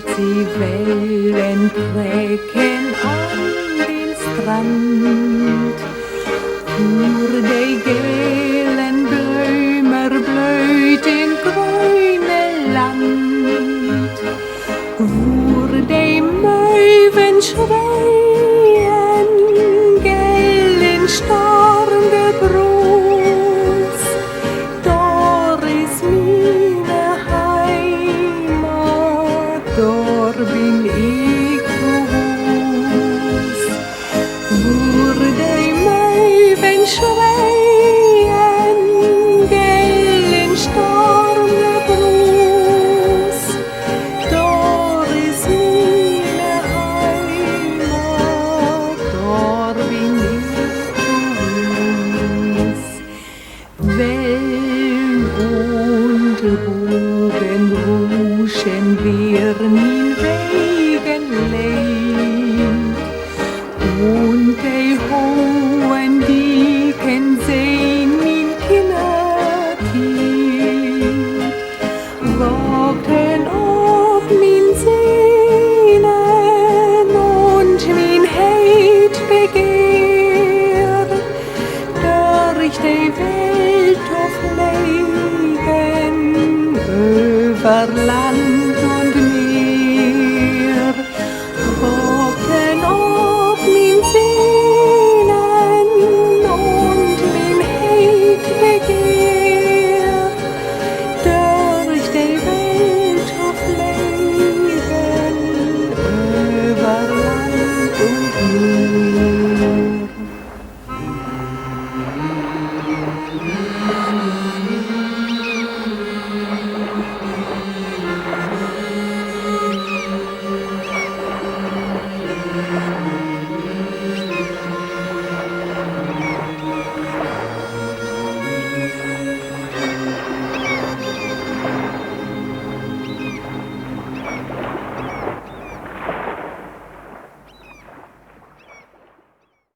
die Wellen trekken an den Strand. Voor de gelen bloemer bloeit in groene land. Voor de muiven schreien, gelen storm de broos. Daar is mijn heimat, daar bin ich.